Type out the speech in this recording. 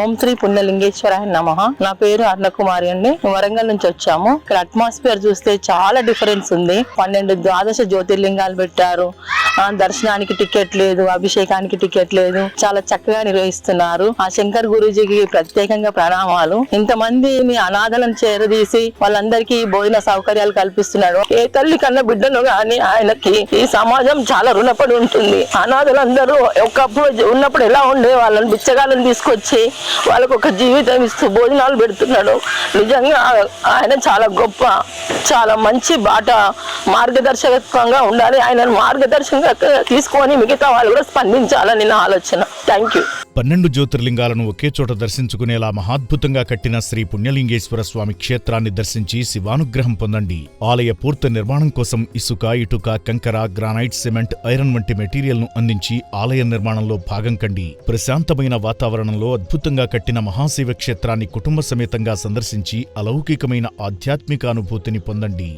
ఓం శ్రీ పుణ్యలింగేశ్వరాయ నమః. నా పేరు అర్ణకుమారి అండి. వరంగల్ నుంచి వచ్చాము. ఇక్కడ అట్మాస్ఫియర్ చూస్తే చాలా డిఫరెన్స్ ఉంది. 12 ద్వాదశ జ్యోతిర్లింగాలు పెట్టారు. దర్శనానికి టికెట్ లేదు, అభిషేకానికి టికెట్ లేదు. చాలా చక్కగా నిర్వహిస్తున్నారు. ఆ శంకర్ గురూజీకి ప్రత్యేకంగా ప్రణామాలు. ఇంతమంది అనాథలను చేరదీసి వాళ్ళందరికీ భోజన సౌకర్యాలు కల్పిస్తున్నాడు. ఏ తల్లి కన్నా బిడ్డను గాని ఆయనకి ఈ సమాజం చాలా రుణపడి ఉంటుంది. అనాథలందరూ ఒకప్పుడు ఉన్నప్పుడు ఎలా ఉండే వాళ్ళని బిచ్చగాళ్ళని తీసుకొచ్చి వాళ్ళకు ఒక జీవితం ఇస్తూ భోజనాలు పెడుతున్నాడు. నిజంగా ఆయన చాలా గొప్ప, చాలా మంచి బాట మార్గదర్శకంగా ఉండాలి. ఆయన మార్గదర్శకంగా తీసుకొని మిగతా వాళ్ళు కూడా స్పందించాలని నా ఆలోచన. Thank you. 12 జ్యోతిర్లింగాలను ఒకే చోట దర్శించుకునేలా మహాద్భుతంగా కట్టిన శ్రీ పుణ్యలింగేశ్వర స్వామి క్షేత్రాన్ని దర్శించి శివానుగ్రహం పొందండి. ఆలయ పూర్తి నిర్మాణం కోసం ఇసుక, ఇటుక, కంకర, గ్రానైట్, సిమెంట్, ఐరన్ వంటి మెటీరియల్ ను అందించి ఆలయ నిర్మాణంలో భాగం కండి. ప్రశాంతమైన వాతావరణంలో అద్భుతంగా కట్టిన మహాశివ క్షేత్రాన్ని కుటుంబ సమేతంగా సందర్శించి అలౌకికమైన ఆధ్యాత్మిక అనుభూతిని పొందండి.